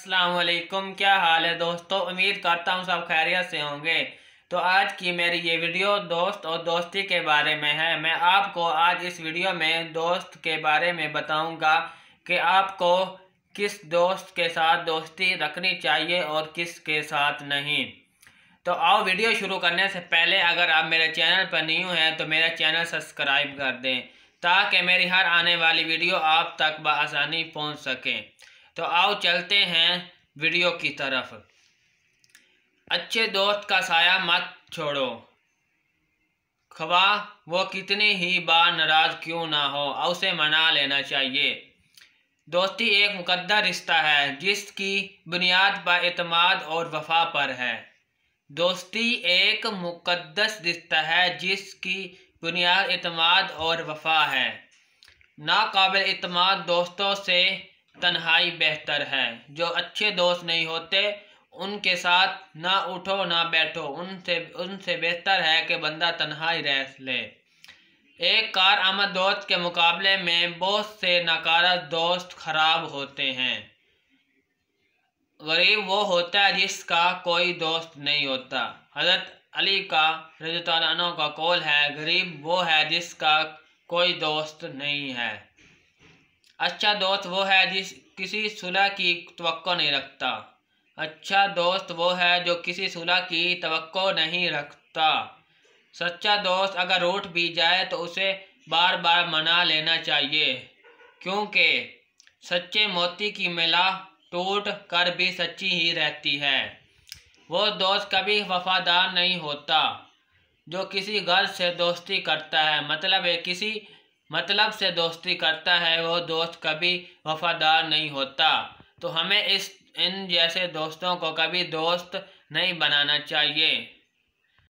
अस्सलाम वालेकुम। क्या हाल है दोस्तों? उम्मीद करता हूँ सब खैरियत से होंगे। तो आज की मेरी ये वीडियो दोस्त और दोस्ती के बारे में है। मैं आपको आज इस वीडियो में दोस्त के बारे में बताऊंगा कि आपको किस दोस्त के साथ दोस्ती रखनी चाहिए और किस के साथ नहीं। तो आओ वीडियो शुरू करने से पहले अगर आप मेरे चैनल पर न्यू हैं तो मेरा चैनल सब्सक्राइब कर दें ताकि मेरी हर आने वाली वीडियो आप तक बआसानी पहुंच सके। तो आओ चलते हैं वीडियो की तरफ। अच्छे दोस्त का साया मत छोड़ो, ख्वाह वो कितनी ही बार नाराज क्यों ना हो, उसे मना लेना चाहिए। दोस्ती एक मुकद्दर रिश्ता है जिसकी बुनियाद पर एतमाद और वफा पर है। दोस्ती एक मुकद्दस रिश्ता है जिसकी बुनियाद एतमाद और वफा है। नाकाबिल एतमाद दोस्तों से तन्हाई बेहतर है। जो अच्छे दोस्त नहीं होते उनके साथ ना उठो ना बैठो, उनसे बेहतर है कि बंदा तन्हाई रह ले। एक कारआमद दोस्त के मुकाबले में बहुत से नाकारा दोस्त खराब होते हैं। गरीब वो होता है जिसका कोई दोस्त नहीं होता। हज़रत अली का रज़ियल्लाहु अन्हु का कौल है, गरीब वो है जिसका कोई दोस्त नहीं है। अच्छा दोस्त वो है जिस किसी सुलह की तवक्को नहीं रखता। अच्छा दोस्त वो है जो किसी सुलह की तवक्को नहीं रखता। सच्चा दोस्त अगर रूठ भी जाए तो उसे बार बार मना लेना चाहिए, क्योंकि सच्चे मोती की मिला टूट कर भी सच्ची ही रहती है। वो दोस्त कभी वफादार नहीं होता जो किसी गर्ज से दोस्ती करता है, किसी मतलब से दोस्ती करता है। वो दोस्त कभी वफादार नहीं होता। तो हमें इन जैसे दोस्तों को कभी दोस्त नहीं बनाना चाहिए।